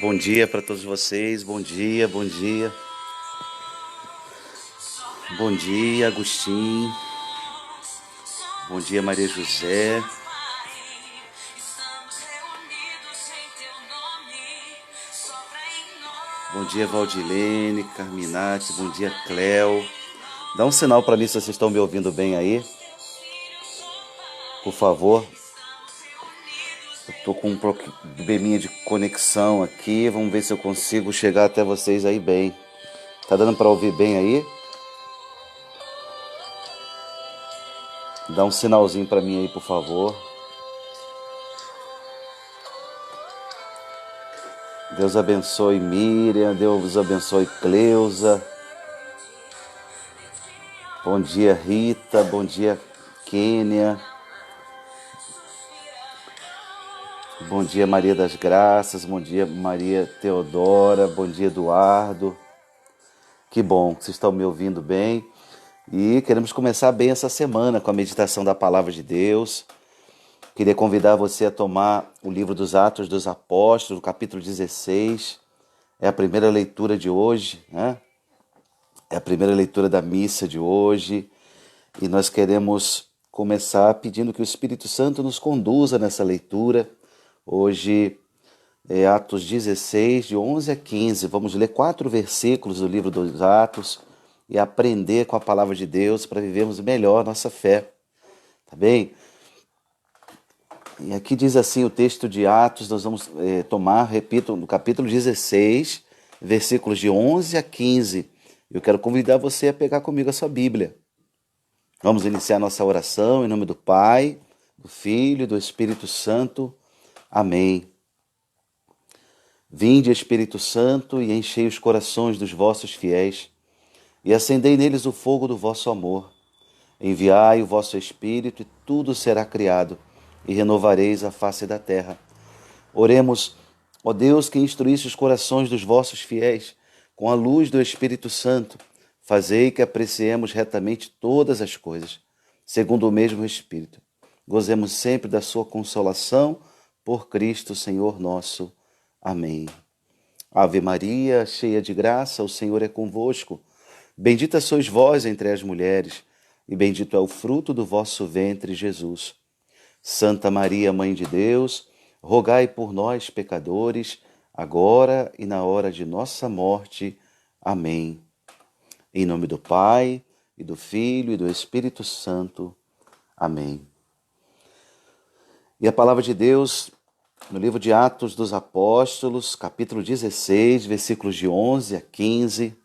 Bom dia para todos vocês, bom dia, bom dia. Bom dia, Agostinho. Bom dia, Maria José. Bom dia, Valdilene, Carminati. Bom dia, Cléo. Dá um sinal para mim se vocês estão me ouvindo bem aí, por favor. Eu tô com um probleminha de conexão aqui. Vamos ver se eu consigo chegar até vocês aí bem. Tá dando para ouvir bem aí? Dá um sinalzinho para mim aí, por favor. Deus abençoe Miriam, Deus abençoe Cleusa. Bom dia, Rita. Bom dia, Kênia. Bom dia, Maria das Graças. Bom dia, Maria Teodora. Bom dia, Eduardo. Que bom que vocês estão me ouvindo bem. E queremos começar bem essa semana com a meditação da Palavra de Deus. Queria convidar você a tomar o livro dos Atos dos Apóstolos, capítulo 16. É a primeira leitura de hoje, né? É a primeira leitura da missa de hoje. E nós queremos começar pedindo que o Espírito Santo nos conduza nessa leitura. Hoje é Atos 16, de 11 a 15. Vamos ler 4 versículos do livro dos Atos e aprender com a palavra de Deus para vivermos melhor nossa fé. Tá bem? E aqui diz assim o texto de Atos, nós vamos tomar, repito, no capítulo 16, versículos de 11 a 15. Eu quero convidar você a pegar comigo a sua Bíblia. Vamos iniciar nossa oração em nome do Pai, do Filho e do Espírito Santo. Amém. Vinde, Espírito Santo, e enchei os corações dos vossos fiéis, e acendei neles o fogo do vosso amor. Enviai o vosso Espírito, e tudo será criado, e renovareis a face da terra. Oremos, ó Deus, que instruísse os corações dos vossos fiéis, com a luz do Espírito Santo, fazei que apreciemos retamente todas as coisas, segundo o mesmo Espírito. Gozemos sempre da sua consolação, por Cristo, Senhor nosso. Amém. Ave Maria, cheia de graça, o Senhor é convosco. Bendita sois vós entre as mulheres, e bendito é o fruto do vosso ventre, Jesus. Santa Maria, Mãe de Deus, rogai por nós, pecadores, agora e na hora de nossa morte. Amém. Em nome do Pai, e do Filho, e do Espírito Santo. Amém. E a palavra de Deus, no livro de Atos dos Apóstolos, capítulo 16, versículos de 11 a 15,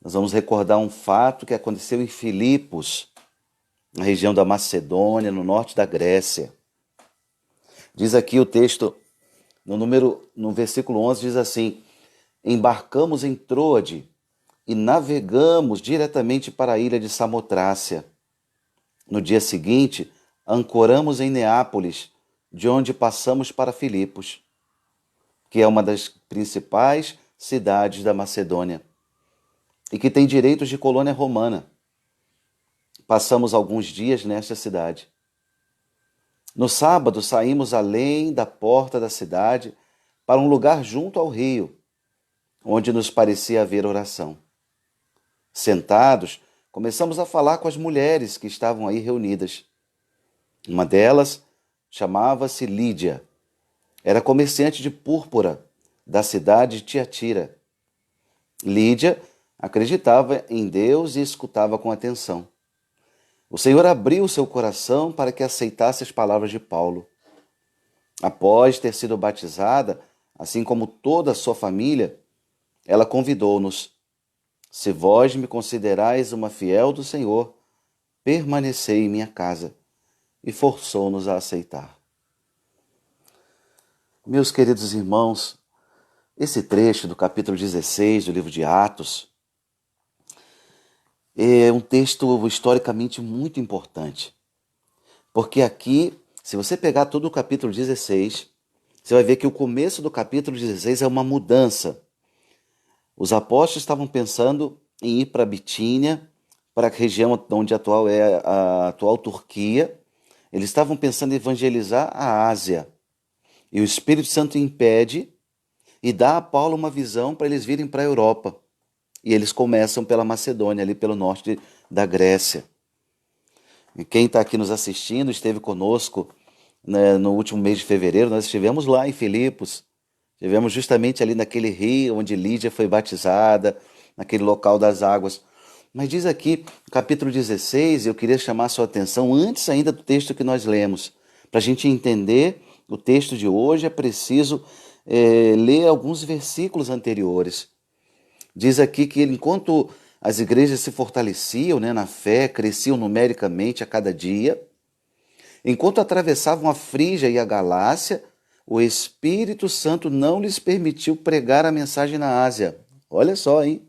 nós vamos recordar um fato que aconteceu em Filipos, na região da Macedônia, no norte da Grécia. Diz aqui o texto, no versículo 11, diz assim: embarcamos em Troade e navegamos diretamente para a ilha de Samotrácia. No dia seguinte, ancoramos em Neápolis, de onde passamos para Filipos, que é uma das principais cidades da Macedônia, e que tem direitos de colônia romana. Passamos alguns dias nesta cidade. No sábado, saímos além da porta da cidade para um lugar junto ao rio, onde nos parecia haver oração. Sentados, começamos a falar com as mulheres que estavam aí reunidas. Uma delas chamava-se Lídia. Era comerciante de púrpura da cidade de Tiatira. Lídia acreditava em Deus e escutava com atenção. O Senhor abriu seu coração para que aceitasse as palavras de Paulo. Após ter sido batizada, assim como toda a sua família, ela convidou-nos: se vós me considerais uma fiel do Senhor, permanecei em minha casa. E forçou-nos a aceitar. Meus queridos irmãos, esse trecho do capítulo 16 do livro de Atos é um texto historicamente muito importante. Porque aqui, se você pegar todo o capítulo 16, você vai ver que o começo do capítulo 16 é uma mudança. Os apóstolos estavam pensando em ir para Bitínia, para a região onde atual é a atual Turquia. Eles estavam pensando em evangelizar a Ásia. E o Espírito Santo impede, e dá a Paulo uma visão para eles virem para a Europa. E eles começam pela Macedônia, ali pelo norte da Grécia. E quem está aqui nos assistindo esteve conosco, né, no último mês de fevereiro. Nós estivemos lá em Filipos. Estivemos justamente ali naquele rio onde Lídia foi batizada, naquele local das águas. Mas diz aqui, no capítulo 16, eu queria chamar a sua atenção, antes ainda do texto que nós lemos. Para a gente entender o texto de hoje, é preciso ler alguns versículos anteriores. Diz aqui que enquanto as igrejas se fortaleciam, né, na fé, cresciam numericamente a cada dia, enquanto atravessavam a Frígia e a Galácia, o Espírito Santo não lhes permitiu pregar a mensagem na Ásia. Olha só, hein?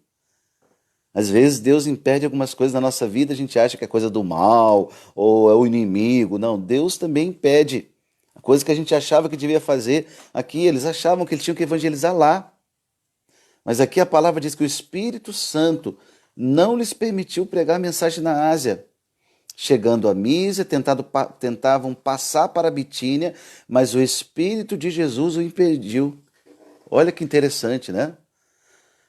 Às vezes Deus impede algumas coisas na nossa vida, a gente acha que é coisa do mal, ou é o inimigo. Não, Deus também impede. A coisa que a gente achava que devia fazer aqui, eles achavam que eles tinham que evangelizar lá. Mas aqui a palavra diz que o Espírito Santo não lhes permitiu pregar a mensagem na Ásia. Chegando a Mísia, tentavam passar para a Bitínia, mas o Espírito de Jesus o impediu. Olha que interessante, né?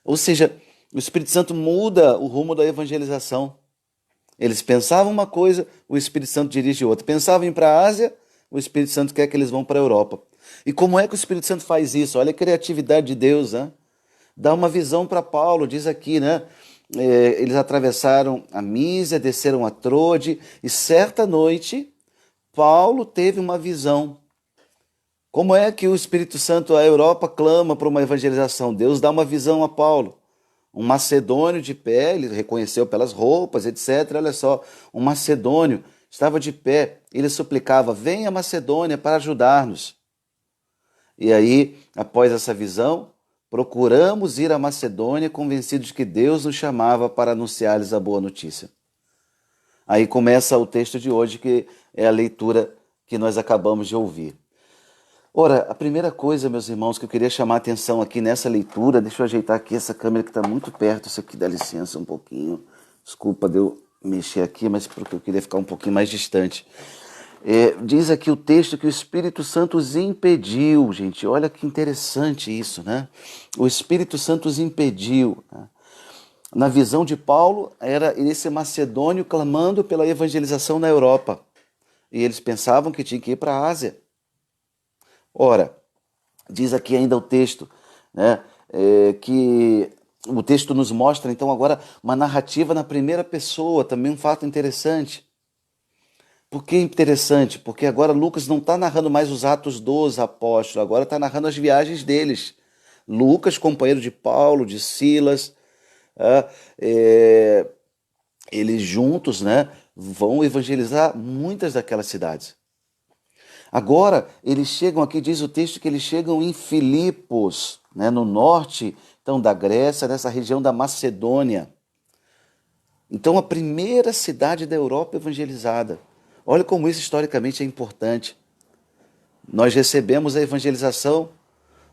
Ou seja, o Espírito Santo muda o rumo da evangelização. Eles pensavam uma coisa, o Espírito Santo dirige outra. Pensavam em ir para a Ásia, o Espírito Santo quer que eles vão para a Europa. E como é que o Espírito Santo faz isso? Olha a criatividade de Deus, né? Dá uma visão para Paulo, diz aqui, né? Eles atravessaram a Mísia, desceram a Trode, e certa noite, Paulo teve uma visão. Como é que o Espírito Santo, a Europa, clama para uma evangelização? Deus dá uma visão a Paulo. Um macedônio de pé, ele reconheceu pelas roupas, etc. Olha só, um macedônio estava de pé, ele suplicava: venha Macedônia para ajudar-nos. E aí, após essa visão, procuramos ir à Macedônia, convencidos de que Deus nos chamava para anunciar-lhes a boa notícia. Aí começa o texto de hoje, que é a leitura que nós acabamos de ouvir. Ora, a primeira coisa, meus irmãos, que eu queria chamar a atenção aqui nessa leitura, deixa eu ajeitar aqui essa câmera que está muito perto, isso aqui dá licença um pouquinho, desculpa de eu mexer aqui, mas porque eu queria ficar um pouquinho mais distante. Diz aqui o texto que o Espírito Santo os impediu, gente, olha que interessante isso, né? O Espírito Santo os impediu, né? Na visão de Paulo, era esse macedônio clamando pela evangelização na Europa, e eles pensavam que tinha que ir para a Ásia. Ora, diz aqui ainda o texto, né, que o texto nos mostra então agora uma narrativa na primeira pessoa, também um fato interessante. Por que interessante? Porque agora Lucas não está narrando mais os atos dos apóstolos, agora está narrando as viagens deles. Lucas, companheiro de Paulo, de Silas, eles juntos, né, vão evangelizar muitas daquelas cidades. Agora, eles chegam aqui, diz o texto que eles chegam em Filipos, né, no norte então, da Grécia, nessa região da Macedônia. Então, a primeira cidade da Europa evangelizada. Olha como isso historicamente é importante. Nós recebemos a evangelização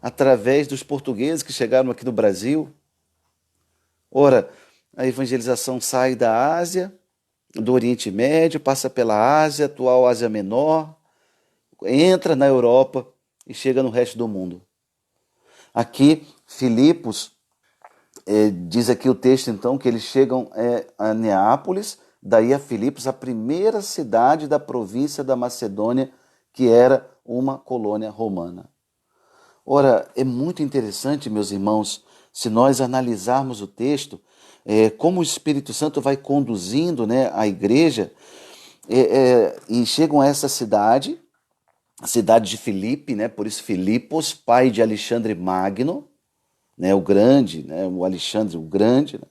através dos portugueses que chegaram aqui no Brasil. Ora, a evangelização sai da Ásia, do Oriente Médio, passa pela Ásia, atual Ásia Menor, entra na Europa e chega no resto do mundo. Aqui, Filipos, diz aqui o texto então que eles chegam a Neápolis, daí a Filipos, a primeira cidade da província da Macedônia, que era uma colônia romana. Ora, é muito interessante, meus irmãos, se nós analisarmos o texto, como o Espírito Santo vai conduzindo, né, a igreja, e chegam a essa cidade, a cidade de Filipe, né, por isso Filipos, pai de Alexandre Magno, né, o grande, né, o Alexandre o Grande, né,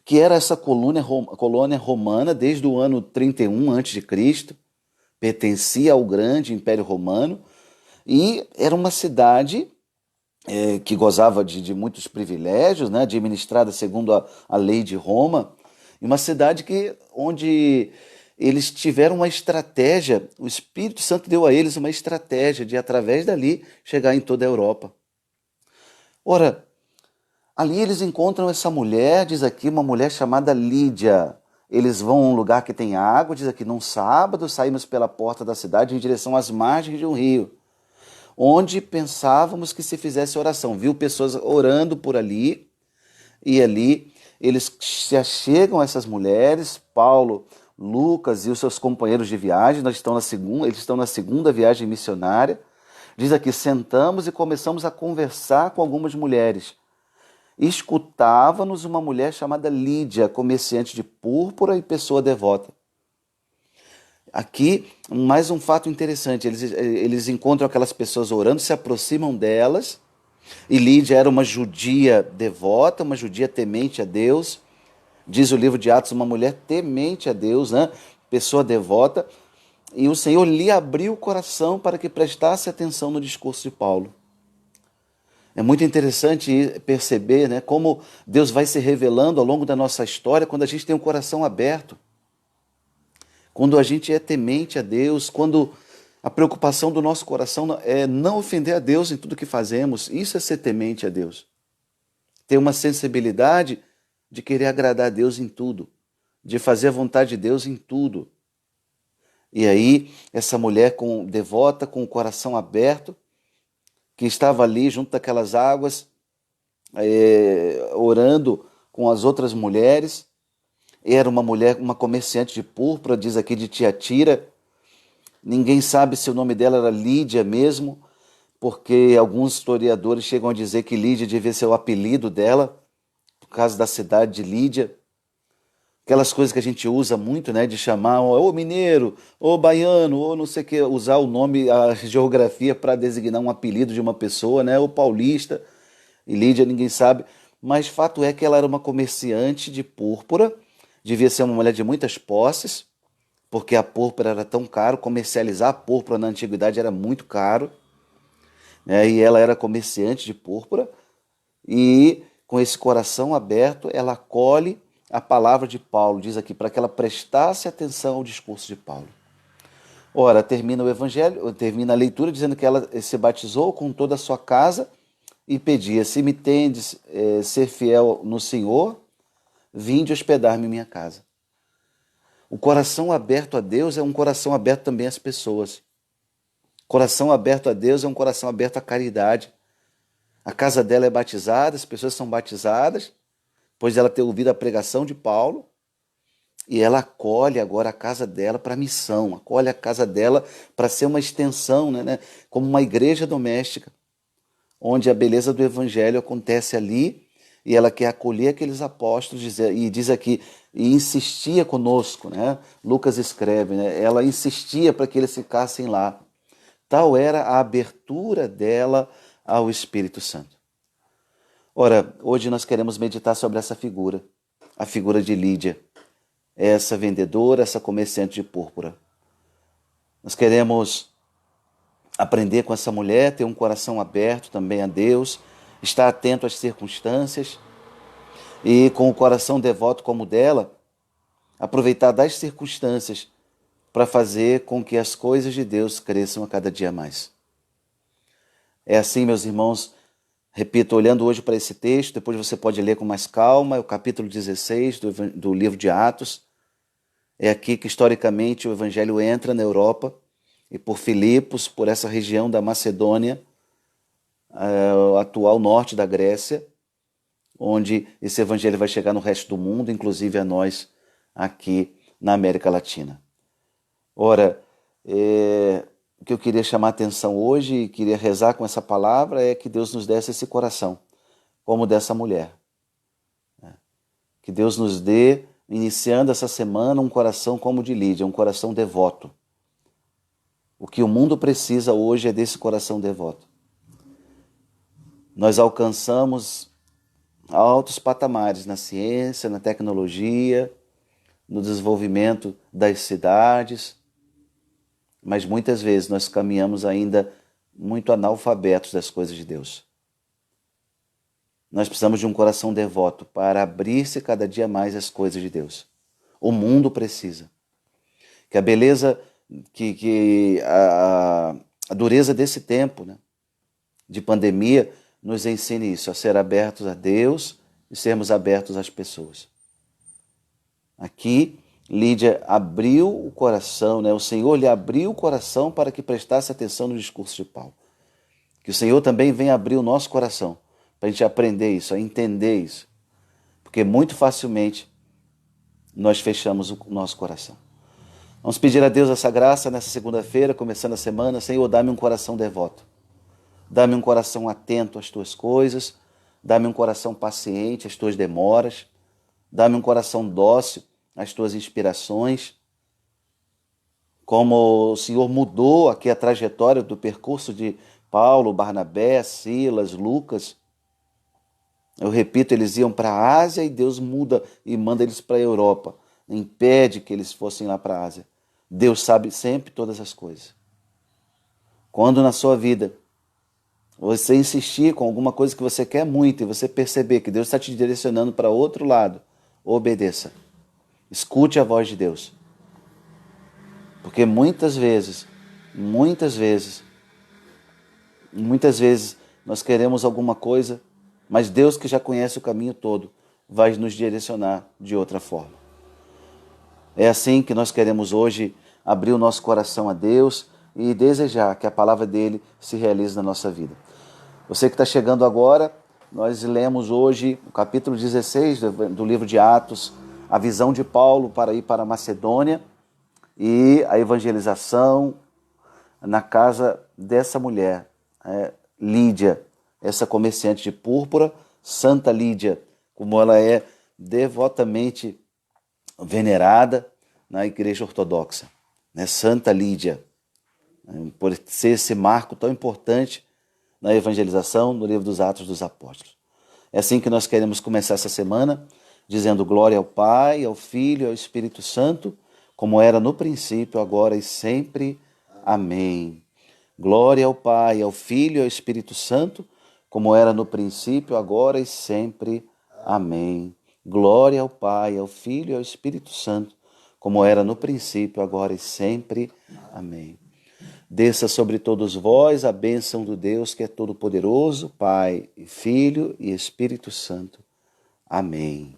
que era essa colônia romana desde o ano 31 a.C., pertencia ao grande Império Romano, e era uma cidade que gozava de muitos privilégios, né, administrada segundo a lei de Roma, e uma cidade onde eles tiveram uma estratégia, o Espírito Santo deu a eles uma estratégia de, através dali, chegar em toda a Europa. Ora, ali eles encontram essa mulher, diz aqui, uma mulher chamada Lídia. Eles vão a um lugar que tem água, diz aqui, num sábado, saímos pela porta da cidade em direção às margens de um rio. onde pensávamos que se fizesse oração. Viu pessoas orando por ali, e ali eles se achegam a essas mulheres, Paulo, Lucas e os seus companheiros de viagem, eles estão na segunda viagem missionária. Diz aqui, sentamos e começamos a conversar com algumas mulheres. Escutava-nos uma mulher chamada Lídia, comerciante de púrpura e pessoa devota. Aqui, mais um fato interessante, eles encontram aquelas pessoas orando, se aproximam delas, e Lídia era uma judia devota, uma judia temente a Deus. Diz o livro de Atos, uma mulher temente a Deus, né? Pessoa devota, e o Senhor lhe abriu o coração para que prestasse atenção no discurso de Paulo. É muito interessante perceber, né, como Deus vai se revelando ao longo da nossa história quando a gente tem o coração aberto, quando a gente é temente a Deus, quando a preocupação do nosso coração é não ofender a Deus em tudo que fazemos. Isso é ser temente a Deus. Ter uma sensibilidade de querer agradar a Deus em tudo, de fazer a vontade de Deus em tudo. E aí, essa mulher devota, com o coração aberto, que estava ali junto daquelas águas, orando com as outras mulheres, era uma mulher, uma comerciante de púrpura, diz aqui de Tiatira. Ninguém sabe se o nome dela era Lídia mesmo, porque alguns historiadores chegam a dizer que Lídia devia ser o apelido dela, por causa da cidade de Lídia. Aquelas coisas que a gente usa muito, né, de chamar ô mineiro, ô baiano, ou não sei o que, usar o nome, a geografia para designar um apelido de uma pessoa, né, ou paulista, e Lídia ninguém sabe, mas fato é que ela era uma comerciante de púrpura, devia ser uma mulher de muitas posses, porque a púrpura era tão caro, comercializar a púrpura na antiguidade era muito caro, né, e ela era comerciante de púrpura, e com esse coração aberto, ela acolhe a palavra de Paulo, diz aqui, para que ela prestasse atenção ao discurso de Paulo. Ora, termina o evangelho, termina a leitura dizendo que ela se batizou com toda a sua casa e pedia, se me tendes ser fiel no Senhor, vinde hospedar-me em minha casa. O coração aberto a Deus é um coração aberto também às pessoas. Coração aberto a Deus é um coração aberto à caridade. A casa dela é batizada, as pessoas são batizadas, pois ela ter ouvido a pregação de Paulo, e ela acolhe agora a casa dela para a missão, acolhe a casa dela para ser uma extensão, né, como uma igreja doméstica, onde a beleza do evangelho acontece ali, e ela quer acolher aqueles apóstolos, e diz aqui, e insistia conosco, né? Lucas escreve, né? Ela insistia para que eles ficassem lá. Tal era a abertura dela ao Espírito Santo. Ora, hoje nós queremos meditar sobre essa figura, a figura de Lídia, essa vendedora, essa comerciante de púrpura. Nós queremos aprender com essa mulher, ter um coração aberto também a Deus, estar atento às circunstâncias e, com o coração devoto como o dela, aproveitar das circunstâncias para fazer com que as coisas de Deus cresçam a cada dia mais. É assim, meus irmãos, repito, olhando hoje para esse texto, depois você pode ler com mais calma, é o capítulo 16 do livro de Atos. É aqui que historicamente o evangelho entra na Europa, e por Filipos, por essa região da Macedônia, o atual norte da Grécia, onde esse evangelho vai chegar no resto do mundo, inclusive a nós aqui na América Latina. Ora, o que eu queria chamar a atenção hoje e queria rezar com essa palavra é que Deus nos desse esse coração, como dessa mulher. Que Deus nos dê, iniciando essa semana, um coração como o de Lídia, um coração devoto. O que o mundo precisa hoje é desse coração devoto. Nós alcançamos altos patamares na ciência, na tecnologia, no desenvolvimento das cidades, mas muitas vezes nós caminhamos ainda muito analfabetos das coisas de Deus. Nós precisamos de um coração devoto para abrir-se cada dia mais às coisas de Deus. O mundo precisa. Que a beleza, a dureza desse tempo, né, de pandemia, nos ensine isso, a ser abertos a Deus e sermos abertos às pessoas. Aqui, Lídia abriu o coração, né? O Senhor lhe abriu o coração para que prestasse atenção no discurso de Paulo. Que o Senhor também venha abrir o nosso coração para a gente aprender isso, a entender isso. Porque muito facilmente nós fechamos o nosso coração. Vamos pedir a Deus essa graça nessa segunda-feira, começando a semana. Senhor, dá-me um coração devoto. Dá-me um coração atento às tuas coisas. Dá-me um coração paciente às tuas demoras. Dá-me um coração dócil às tuas inspirações. Como o Senhor mudou aqui a trajetória do percurso de Paulo, Barnabé, Silas, Lucas. Eu repito, eles iam para a Ásia e Deus muda e manda eles para a Europa. Impede que eles fossem lá para a Ásia. Deus sabe sempre todas as coisas. Quando na sua vida você insistir com alguma coisa que você quer muito e você perceber que Deus está te direcionando para outro lado, obedeça. Escute a voz de Deus. Porque muitas vezes nós queremos alguma coisa, mas Deus, que já conhece o caminho todo, vai nos direcionar de outra forma. É assim que nós queremos hoje abrir o nosso coração a Deus e desejar que a palavra dele se realize na nossa vida. Você que está chegando agora, nós lemos hoje o capítulo 16 do livro de Atos, a visão de Paulo para ir para a Macedônia e a evangelização na casa dessa mulher, Lídia, essa comerciante de púrpura, Santa Lídia, como ela é devotamente venerada na Igreja Ortodoxa, né? Santa Lídia, por ser esse marco tão importante na evangelização, no livro dos Atos dos Apóstolos. É assim que nós queremos começar essa semana, dizendo glória ao Pai, ao Filho e ao Espírito Santo, como era no princípio, agora e sempre. Amém. Glória ao Pai, ao Filho e ao Espírito Santo, como era no princípio, agora e sempre. Amém. Glória ao Pai, ao Filho e ao Espírito Santo, como era no princípio, agora e sempre. Amém. Desça sobre todos vós a bênção do Deus que é todo-poderoso, Pai, Filho e Espírito Santo. Amém.